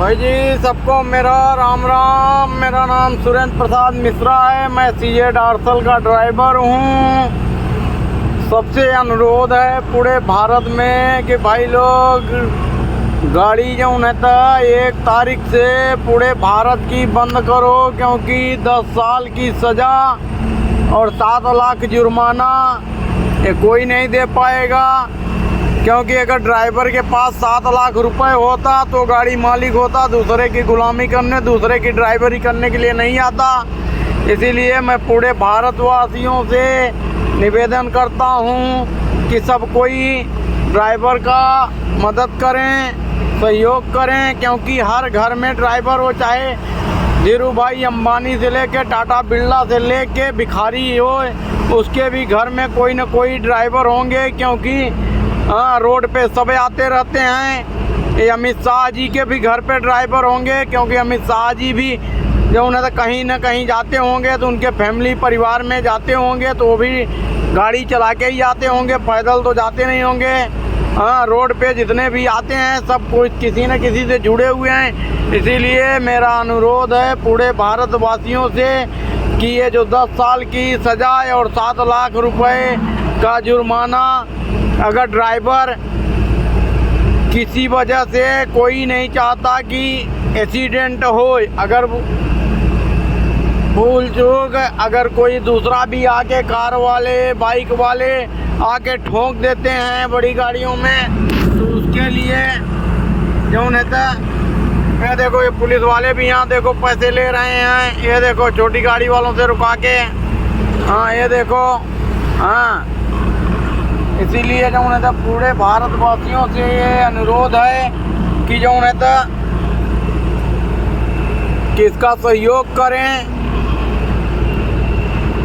भाई जी सबको मेरा राम राम। मेरा नाम सुरेंद्र प्रसाद मिश्रा है। मैं सीए डार्सल का ड्राइवर हूँ। सबसे अनुरोध है पूरे भारत में कि भाई लोग गाड़ी जो था 1 तारीख से पूरे भारत की बंद करो, क्योंकि 10 साल की सज़ा और 7 लाख जुर्माना ये कोई नहीं दे पाएगा। क्योंकि अगर ड्राइवर के पास 7 लाख रुपए होता तो गाड़ी मालिक होता, दूसरे की गुलामी करने, दूसरे की ड्राइवरी करने के लिए नहीं आता। इसीलिए मैं पूरे भारतवासियों से निवेदन करता हूं कि सब कोई ड्राइवर का मदद करें, सहयोग करें, क्योंकि हर घर में ड्राइवर हो, चाहे धीरू भाई अंबानी से लेके टाटा बिरला से लेके भिखारी हो, उसके भी घर में कोई न कोई ड्राइवर होंगे। क्योंकि रोड पे सब आते रहते हैं। ये अमित शाह जी के भी घर पे ड्राइवर होंगे, क्योंकि अमित शाह जी भी जब उन्हें तो कहीं ना कहीं जाते होंगे तो उनके फैमिली परिवार में जाते होंगे तो वो भी गाड़ी चला के ही जाते होंगे, पैदल तो जाते नहीं होंगे। रोड पे जितने भी आते हैं सब कोई किसी न किसी से जुड़े हुए हैं। इसीलिए मेरा अनुरोध है पूरे भारतवासियों से कि ये जो 10 साल की सज़ा और 7 लाख रुपए का जुर्माना, अगर ड्राइवर किसी वजह से, कोई नहीं चाहता कि एक्सीडेंट हो, अगर भूल चूक अगर कोई दूसरा भी आके कार वाले बाइक वाले आके ठोक देते हैं बड़ी गाड़ियों में, तो उसके लिए जो नेता, ये देखो ये पुलिस वाले भी यहाँ देखो पैसे ले रहे हैं। ये देखो छोटी गाड़ी वालों से रुका के, ये देखो। इसीलिए जो नेता पूरे भारतवासियों से ये अनुरोध है कि जो नेता कि इसका सहयोग करें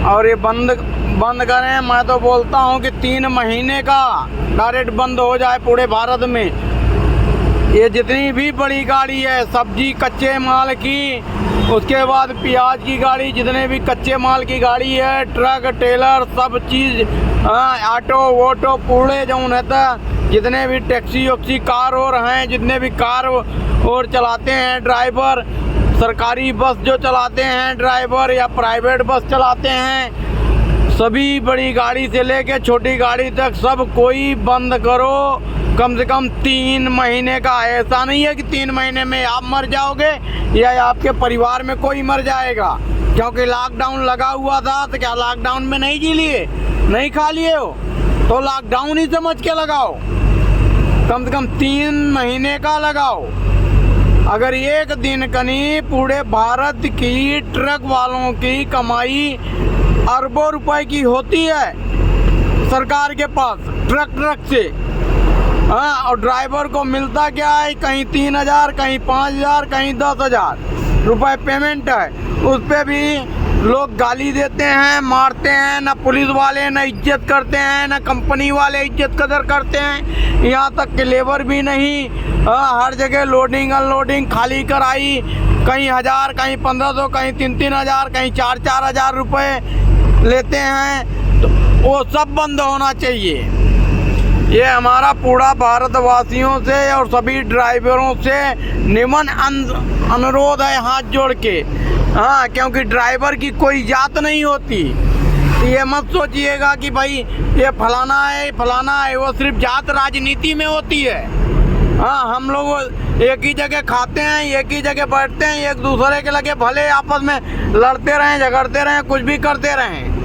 और ये बंद करें। मैं तो बोलता हूँ कि 3 महीने का डायरेक्ट बंद हो जाए पूरे भारत में। ये जितनी भी बड़ी गाड़ी है, सब्जी कच्चे माल की, उसके बाद प्याज की गाड़ी, जितने भी कच्चे माल की गाड़ी है, ट्रक टेलर सब चीज़, ऑटो वोटो पूरे जो रहता, जितने भी टैक्सी वक्सी कार और हैं, जितने भी कार और चलाते हैं ड्राइवर, सरकारी बस जो चलाते हैं ड्राइवर या प्राइवेट बस चलाते हैं, सभी बड़ी गाड़ी से लेके छोटी गाड़ी तक सब कोई बंद करो। कम से कम 3 महीने का। ऐसा नहीं है कि 3 महीने में आप मर जाओगे या आपके परिवार में कोई मर जाएगा। क्योंकि लॉकडाउन लगा हुआ था तो क्या लॉकडाउन में नहीं जी लिए, नहीं खा लिए हो, तो लॉकडाउन ही समझ के लगाओ। कम से कम 3 महीने का लगाओ। अगर एक दिन कनी पूरे भारत की ट्रक वालों की कमाई अरबों रुपए की होती है सरकार के पास ट्रक से, और ड्राइवर को मिलता क्या है, कहीं 3,000, कहीं 5,000, कहीं 10,000 रुपए पेमेंट है। उस पे भी लोग गाली देते हैं, मारते हैं। ना पुलिस वाले ना इज्जत करते हैं, ना कंपनी वाले इज्जत कदर करते हैं। यहाँ तक कि लेबर भी नहीं। हर जगह लोडिंग अनलोडिंग खाली कराई, कहीं 1000, कहीं 1500, कहीं 3,000, कहीं 4,000 रुपए लेते हैं। तो वो सब बंद होना चाहिए। ये हमारा पूरा भारतवासियों से और सभी ड्राइवरों से निमन अनुरोध है, हाथ जोड़ के। क्योंकि ड्राइवर की कोई जात नहीं होती। ये मत सोचिएगा कि भाई ये फलाना है, वो सिर्फ जात राजनीति में होती है। हम लोग एक ही जगह खाते हैं, एक ही जगह बैठते हैं, एक दूसरे के लगे भले आपस में लड़ते रहें, झगड़ते रहें, कुछ भी करते रहें।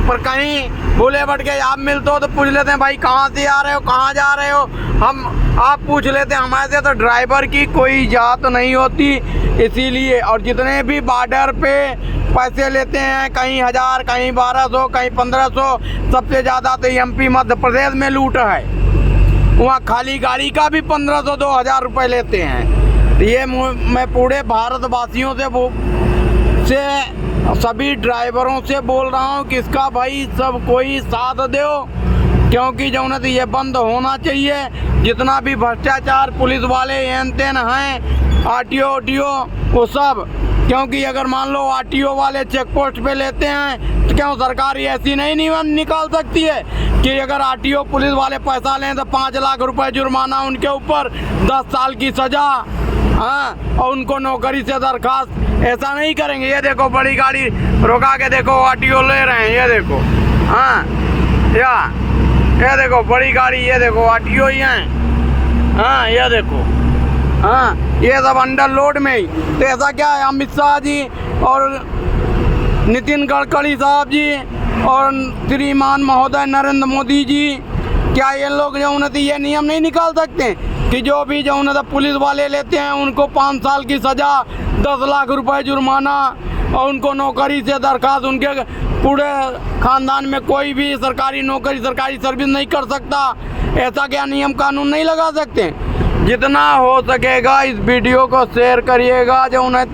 पर कहीं भूले भट के आप मिलते हो तो पूछ लेते हैं भाई कहाँ से आ रहे हो, कहाँ जा रहे हो, आप पूछ लेते हैं हमारे से। तो ड्राइवर की कोई जात नहीं होती। इसीलिए और जितने भी बॉर्डर पे पैसे लेते हैं, कहीं 1000, कहीं 1200, कहीं 1500, सबसे ज़्यादा तो एमपी मध्य प्रदेश में लूट है। वहाँ खाली गाड़ी का भी 1500, 2000 रुपये लेते हैं। तो ये मैं पूरे भारतवासियों से सभी ड्राइवरों से बोल रहा हूँ कि इसका भाई सब कोई साथ दो, क्योंकि जो है ये बंद होना चाहिए। जितना भी भ्रष्टाचार पुलिस वाले एन तेन हैं, आरटीओ वो सब। क्योंकि अगर मान लो आरटीओ वाले चेक पोस्ट पे लेते हैं तो क्यों सरकार ऐसी नहीं निकाल सकती है कि अगर आरटीओ पुलिस वाले पैसा लें तो 5 लाख रुपए जुर्माना उनके ऊपर, 10 साल की सजा। हाँ, और उनको नौकरी से दरखास्त ऐसा नहीं करेंगे। ये देखो बड़ी गाड़ी रुका के देखो आरटीओ ले रहे हैं, ये देखो। हाँ ये देखो बड़ी गाड़ी, ये देखो आरटीओ ही हैं। हाँ ये देखो, हाँ ये सब अंडर लोड में ही। तो ऐसा क्या है, अमित शाह जी और नितिन गडकरी साहब जी और श्रीमान महोदय नरेंद्र मोदी जी, क्या ये लोग जो उन्हें ये नियम नहीं निकाल सकते कि जो भी जो उन्हें पुलिस वाले लेते हैं उनको 5 साल की सज़ा, 10 लाख रुपए जुर्माना, और उनको नौकरी से दरखास्त, उनके पूरे खानदान में कोई भी सरकारी नौकरी सरकारी सर्विस नहीं कर सकता। ऐसा क्या नियम कानून नहीं लगा सकते? जितना हो सकेगा इस वीडियो को शेयर करिएगा जो उन्हें।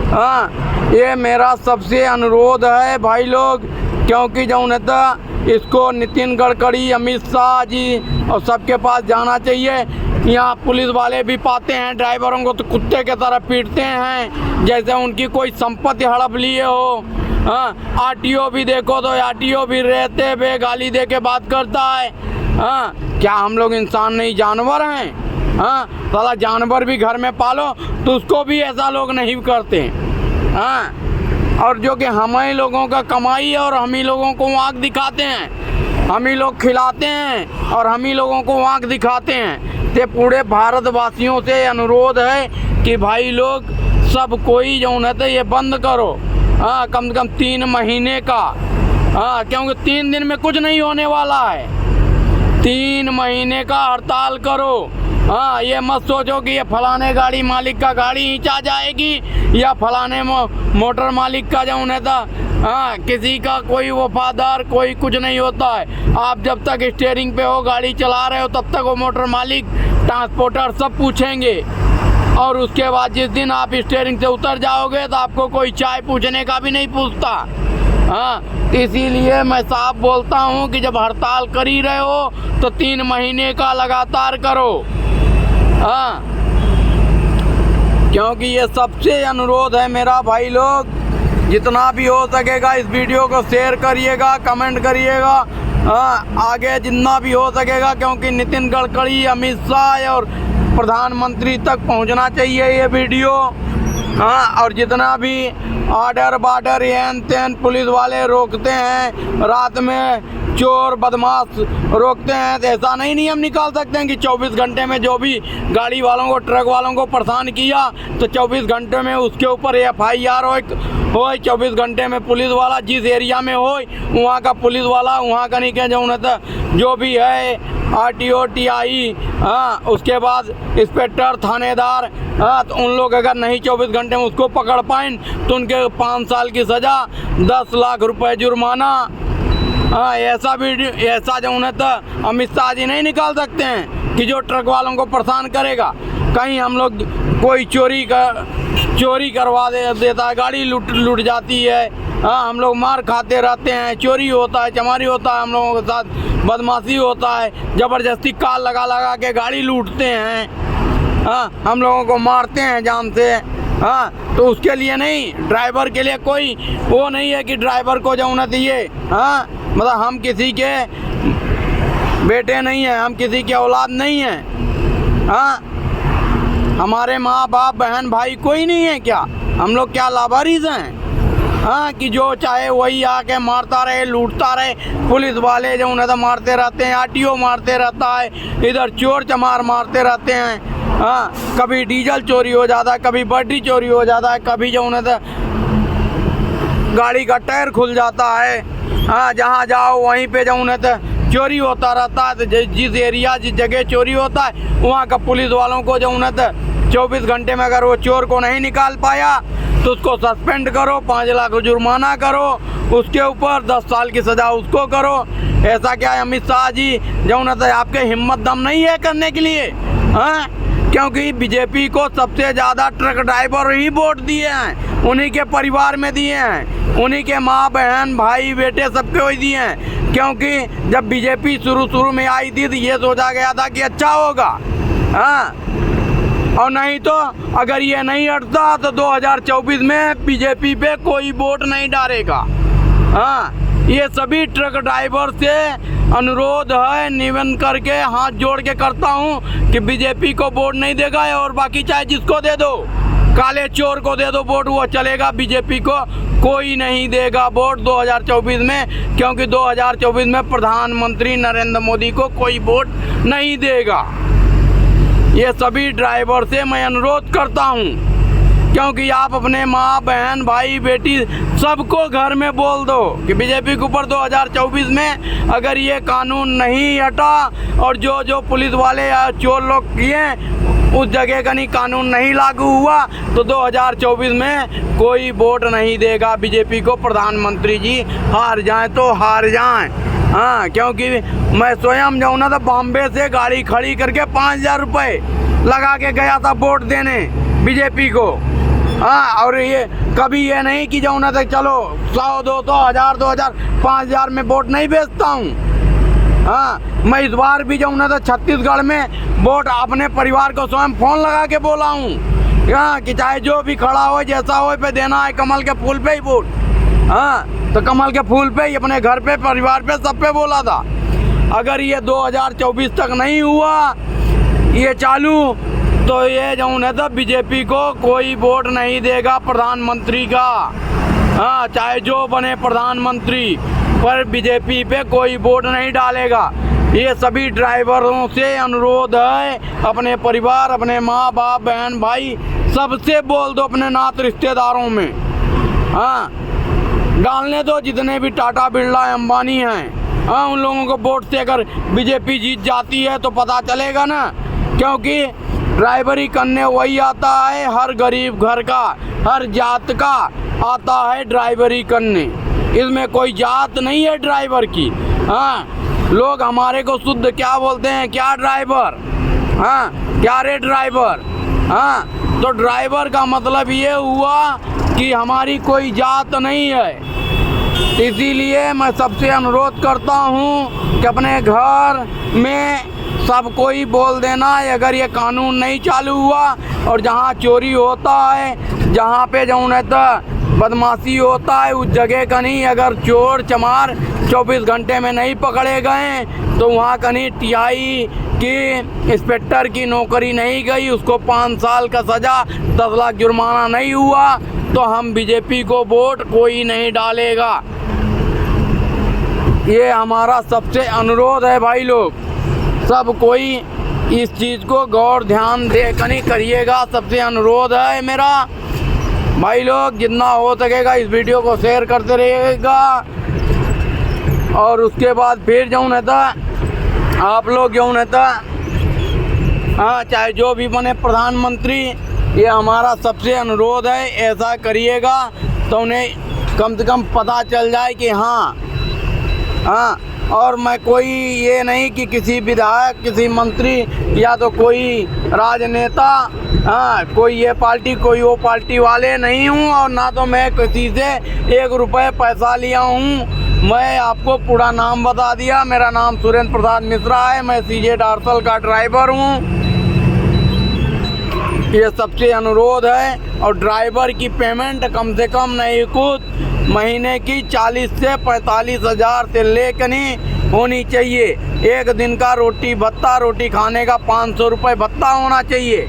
हाँ ये मेरा सबसे अनुरोध है भाई लोग, क्योंकि जो उन्हें इसको नितिन गडकरी, अमित शाह जी और सबके पास जाना चाहिए। यहाँ पुलिस वाले भी पाते हैं ड्राइवरों को तो कुत्ते के तरह पीटते हैं जैसे उनकी कोई संपत्ति हड़प लिए हो। हाँ आरटीओ भी देखो तो आरटीओ भी रहते हुए गाली दे के बात करता है। हाँ क्या हम लोग इंसान नहीं जानवर हैं? हाँ साला जानवर भी घर में पालो तो उसको भी ऐसा लोग नहीं करते। हाँ और जो कि हम ही लोगों का कमाई है और हम ही लोगों को आँख दिखाते हैं, हम ही लोग खिलाते हैं और हम ही लोगों को आँख दिखाते हैं। तो पूरे भारतवासियों से अनुरोध है कि भाई लोग सब कोई जो है तो ये बंद करो। हाँ कम से कम 3 महीने का। हाँ क्योंकि 3 दिन में कुछ नहीं होने वाला है। 3 महीने का हड़ताल करो। हाँ ये मत सोचो कि ये फलाने गाड़ी मालिक का गाड़ी खींचा जाएगी या फलाने मोटर मालिक का जो उन्हें था। हाँ किसी का कोई वफादार कोई कुछ नहीं होता है। आप जब तक स्टीयरिंग पे हो गाड़ी चला रहे हो तब तक वो मोटर मालिक ट्रांसपोर्टर सब पूछेंगे, और उसके बाद जिस दिन आप स्टीयरिंग से उतर जाओगे तो आपको कोई चाय पूछने का भी नहीं पूछता। हाँ तो इसीलिए मैं साफ बोलता हूँ कि जब हड़ताल कर ही रहे हो तो 3 महीने का लगातार करो। हाँ क्योंकि ये सबसे अनुरोध है मेरा भाई लोग, जितना भी हो सकेगा इस वीडियो को शेयर करिएगा, कमेंट करिएगा। हाँ आगे जितना भी हो सकेगा, क्योंकि नितिन गडकरी, अमित शाह और प्रधानमंत्री तक पहुंचना चाहिए ये वीडियो। हाँ और जितना भी ऑर्डर बार्डर एन तेन पुलिस वाले रोकते हैं, रात में चोर बदमाश रोकते हैं, तो ऐसा नहीं नियम निकाल सकते हैं कि 24 घंटे में जो भी गाड़ी वालों को ट्रक वालों को परेशान किया तो 24 घंटे में उसके ऊपर FIR हो। 24 घंटे में पुलिस वाला जिस एरिया में हो वहाँ का पुलिस वाला वहाँ का नहीं कह जो भी है RTO TI, हाँ उसके बाद इंस्पेक्टर थानेदार। हाँ तो उन लोग अगर नहीं 24 घंटे में उसको पकड़ पाएं तो उनके 5 साल की सज़ा, 10 लाख रुपए जुर्माना। हाँ ऐसा वीडियो ऐसा जो उन्हें तो अमित शाह जी नहीं निकाल सकते हैं कि जो ट्रक वालों को परेशान करेगा। कहीं हम लोग कोई चोरी करवा देता है, गाड़ी लूट जाती है। हाँ हम लोग मार खाते रहते हैं, चोरी होता है, चमारी होता है, हम लोगों के साथ बदमाशी होता है, ज़बरदस्ती कार लगा के गाड़ी लूटते हैं। हाँ हम लोगों को मारते हैं जान से। हाँ तो उसके लिए नहीं, ड्राइवर के लिए कोई वो नहीं है कि ड्राइवर को जो ना दिए। हाँ मतलब हम किसी के बेटे नहीं हैं, हम किसी के औलाद नहीं हैं। हाँ हमारे माँ बाप बहन भाई कोई नहीं है क्या? हम लोग क्या लावारिस हैं? हाँ कि जो चाहे वही आके मारता रहे, लूटता रहे। पुलिस वाले जो उन्हें तो मारते रहते हैं, RTO मारते रहता है, इधर चोर चमार मारते रहते हैं। हाँ कभी डीजल चोरी हो जाता है, कभी बैटरी चोरी हो जाता है, कभी जो उन्हें तो गाड़ी का टायर खुल जाता है। हाँ जहाँ जाओ वहीं पे जो उन्हें तो चोरी होता रहता है। तो जिस एरिया जिस जगह चोरी होता है वहाँ का पुलिस वालों को जो उन्हें तो 24 घंटे में अगर वो चोर को नहीं निकाल पाया तो उसको सस्पेंड करो, 5 लाख जुर्माना करो, उसके ऊपर 10 साल की सज़ा उसको करो। ऐसा क्या है अमित शाह जी जो उन्हें तो आपके हिम्मत दम नहीं है करने के लिए? हाँ क्योंकि बीजेपी को सबसे ज़्यादा ट्रक ड्राइवर ही वोट दिए हैं, उन्हीं के परिवार में दिए हैं, उन्हीं के माँ बहन भाई बेटे सबको ही दिए हैं। क्योंकि जब बीजेपी शुरू में आई थी तो ये सोचा गया था कि अच्छा होगा। हाँ और नहीं तो अगर ये नहीं हटता तो 2024 में बीजेपी पे कोई वोट नहीं डालेगा। हाँ ये सभी ट्रक ड्राइवर से अनुरोध है, निवेदन करके हाथ जोड़ के करता हूँ कि बीजेपी को वोट नहीं देगा, और बाकी चाहे जिसको दे दो, काले चोर को दे दो वोट, वो चलेगा। बीजेपी को कोई नहीं देगा वोट 2024 में, क्योंकि 2024 में प्रधानमंत्री नरेंद्र मोदी को कोई वोट नहीं देगा। ये सभी ड्राइवर से मैं अनुरोध करता हूँ, क्योंकि आप अपने माँ बहन भाई बेटी सबको घर में बोल दो कि बीजेपी के ऊपर 2024 में अगर ये कानून नहीं हटा और जो पुलिस वाले या चोर लोग किए उस जगह का नहीं कानून नहीं लागू हुआ तो 2024 में कोई वोट नहीं देगा बीजेपी को। प्रधानमंत्री जी हार जाएं तो हार जाएं। हाँ, क्योंकि मैं स्वयं जाऊँ ना तो बॉम्बे से गाड़ी खड़ी करके 5000 रुपये लगा के गया था वोट देने बीजेपी को। हाँ, और ये कभी ये नहीं कि जाऊँ ना तो चलो 100 200 1000 2000 5000 में वोट नहीं बेचता हूँ। हाँ, मैं इस बार भी जाऊँ ना तो छत्तीसगढ़ में वोट अपने परिवार को स्वयं फ़ोन लगा के बोला हूँ, हाँ, कि चाहे जो भी खड़ा हो जैसा हो पे देना है कमल के फूल पे ही वोट। हाँ, तो कमल के फूल पे ही अपने घर पे परिवार पे सब पे बोला था। अगर ये 2024 तक नहीं हुआ ये चालू तो ये जाऊँ ना तो बीजेपी को कोई वोट नहीं देगा प्रधानमंत्री का। हाँ, चाहे जो बने प्रधानमंत्री, पर बीजेपी पे कोई वोट नहीं डालेगा। ये सभी ड्राइवरों से अनुरोध है, अपने परिवार अपने माँ बाप बहन भाई सबसे बोल दो, अपने नात रिश्तेदारों में। हाँ, डालने दो जितने भी टाटा बिरला अंबानी हैं। हाँ, उन लोगों को वोट से अगर बीजेपी जीत जाती है तो पता चलेगा ना, क्योंकि ड्राइवरी करने वही आता है, हर गरीब घर का हर जात का आता है ड्राइवरी करने। इसमें कोई जात नहीं है ड्राइवर की। हाँ, लोग हमारे को शुद्ध क्या बोलते हैं, क्या ड्राइवर, हाँ, क्या रे ड्राइवर। हाँ, तो ड्राइवर का मतलब ये हुआ कि हमारी कोई जात नहीं है। इसीलिए मैं सबसे अनुरोध करता हूँ कि अपने घर में सब कोई बोल देना है, अगर ये कानून नहीं चालू हुआ और जहाँ चोरी होता है, जहाँ पे जाऊँ नहीं तो बदमाशी होता है, उस जगह का नहीं अगर चोर चमार 24 घंटे में नहीं पकड़े गए तो वहाँ कहीं टीआई की इंस्पेक्टर की नौकरी नहीं गई, उसको 5 साल का सज़ा 10 लाख जुर्माना नहीं हुआ तो हम बीजेपी को वोट कोई नहीं डालेगा। ये हमारा सबसे अनुरोध है भाई लोग, सब कोई इस चीज़ को गौर ध्यान दे कर करिएगा, सबसे अनुरोध है मेरा। भाई लोग जितना हो सकेगा इस वीडियो को शेयर करते रहिएगा, और उसके बाद फिर जाऊँ नहीं तो आप लोग जाऊँ नहीं तो हाँ, चाहे जो भी बने प्रधानमंत्री, ये हमारा सबसे अनुरोध है, ऐसा करिएगा तो उन्हें कम से कम पता चल जाए कि हाँ। और मैं कोई ये नहीं कि किसी विधायक किसी मंत्री या तो कोई राजनेता, हाँ, कोई ये पार्टी कोई वो पार्टी वाले नहीं हूँ, और ना तो मैं किसी से 1 रुपये पैसा लिया हूँ। मैं आपको पूरा नाम बता दिया, मेरा नाम सुरेंद्र प्रसाद मिश्रा है, मैं सीजे डार्सल का ड्राइवर हूँ। ये सबसे अनुरोध है, और ड्राइवर की पेमेंट कम से कम नहीं कुछ महीने की 40 से 45 हज़ार से लेकर नहीं होनी चाहिए। एक दिन का रोटी भत्ता, रोटी खाने का 500 रुपये भत्ता होना चाहिए।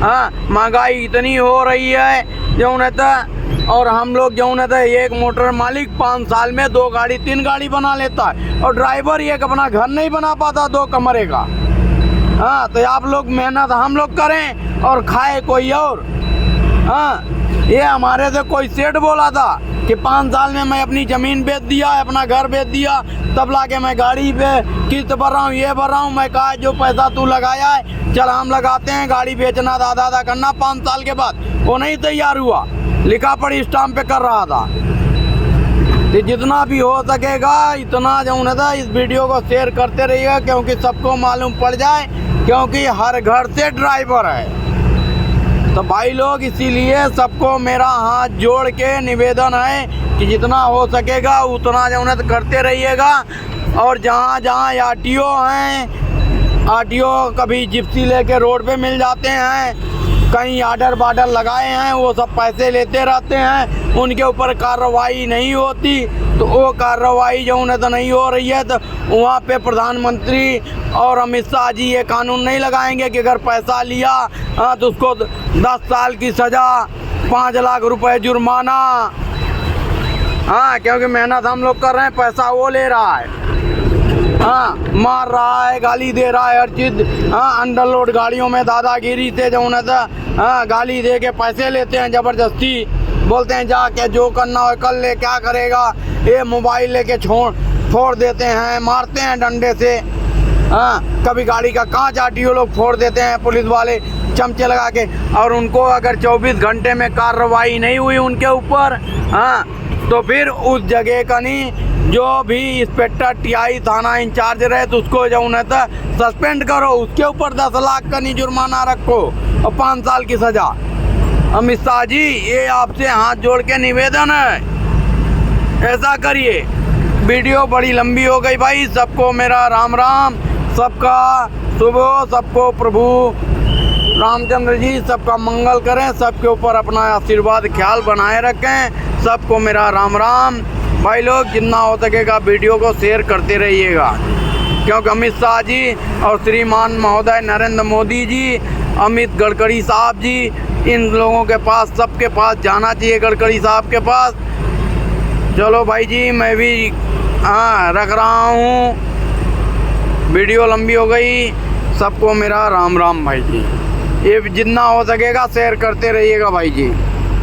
हाँ, महंगाई इतनी हो रही है जो न तो, और हम लोग जो न तो एक मोटर मालिक 5 साल में 2 गाड़ी 3 गाड़ी बना लेता है, और ड्राइवर एक अपना घर नहीं बना पाता 2 कमरे का। हाँ, तो आप लोग मेहनत हम लोग करें और खाए कोई और। हाँ, ये हमारे से कोई सेठ बोला था कि 5 साल में मैं अपनी ज़मीन बेच दिया, अपना घर बेच दिया, तब लाके मैं गाड़ी पे किस्त भर रहा हूँ, ये भर रहा हूँ। मैं कहा जो पैसा तू लगाया है चल हम लगाते हैं, गाड़ी बेचना दादा करना। 5 साल के बाद वो नहीं तैयार हुआ, लिखा पढ़ी स्टाम्प पे कर रहा था। तो जितना भी हो सकेगा इतना जो न था इस वीडियो को शेयर करते रहिएगा, क्योंकि सबको मालूम पड़ जाए, क्योंकि हर घर से ड्राइवर है। तो भाई लोग इसीलिए सबको मेरा हाथ जोड़ के निवेदन है कि जितना हो सकेगा उतना जो न करते रहिएगा। और जहाँ जहाँ आरटीओ हैं, आरटीओ कभी जिप्सी लेके रोड पे मिल जाते हैं, कहीं आर्डर बार्डर लगाए हैं, वो सब पैसे लेते रहते हैं, उनके ऊपर कार्रवाई नहीं होती। तो वो कार्रवाई जो उन्हें तो नहीं हो रही है, तो वहाँ पे प्रधानमंत्री और अमित शाह जी ये कानून नहीं लगाएंगे कि अगर पैसा लिया तो उसको 10 साल की सज़ा, 5 लाख रुपए जुर्माना। हाँ, क्योंकि मेहनत हम लोग कर रहे हैं, पैसा वो ले रहा है। हाँ, मार रहा है, गाली दे रहा है, हर चीज़। हाँ, अंडरलोड गाड़ियों में दादागिरी से जो उन्हें तो हाँ गाली दे के पैसे लेते हैं ज़बरदस्ती, बोलते हैं जाके जो करना हो कर ले, क्या करेगा, ये मोबाइल लेके फोड़ देते हैं, मारते हैं डंडे से। हाँ, कभी गाड़ी का कांच आरटीओ लोग फोड़ देते हैं पुलिस वाले चमचे लगा के, और उनको अगर 24 घंटे में कार्रवाई नहीं हुई उनके ऊपर, हाँ, तो फिर उस जगह का नहीं, जो भी इंस्पेक्टर टीआई थाना इंचार्ज रहे तो उसको जो उन्हें तो सस्पेंड करो, उसके ऊपर 10 लाख का नहीं जुर्माना रखो और 5 साल की सज़ा। अमित शाह जी, ये आपसे हाथ जोड़ के निवेदन है, ऐसा करिए। वीडियो बड़ी लंबी हो गई भाई, सबको मेरा राम राम, सबका शुभ हो, सबको प्रभु रामचंद्र जी सबका मंगल करें, सबके ऊपर अपना आशीर्वाद ख्याल बनाए रखें, सबको मेरा राम राम। भाई लोग जितना हो सकेगा वीडियो को शेयर करते रहिएगा, क्योंकि अमित शाह जी और श्रीमान महोदय नरेंद्र मोदी जी, अमित गडकरी साहब जी, इन लोगों के पास, सबके पास जाना चाहिए, गडकरी साहब के पास। चलो भाई जी, मैं भी हाँ रख रहा हूँ, वीडियो लंबी हो गई, सबको मेरा राम राम भाई जी। ये जितना हो सकेगा शेयर करते रहिएगा भाई जी।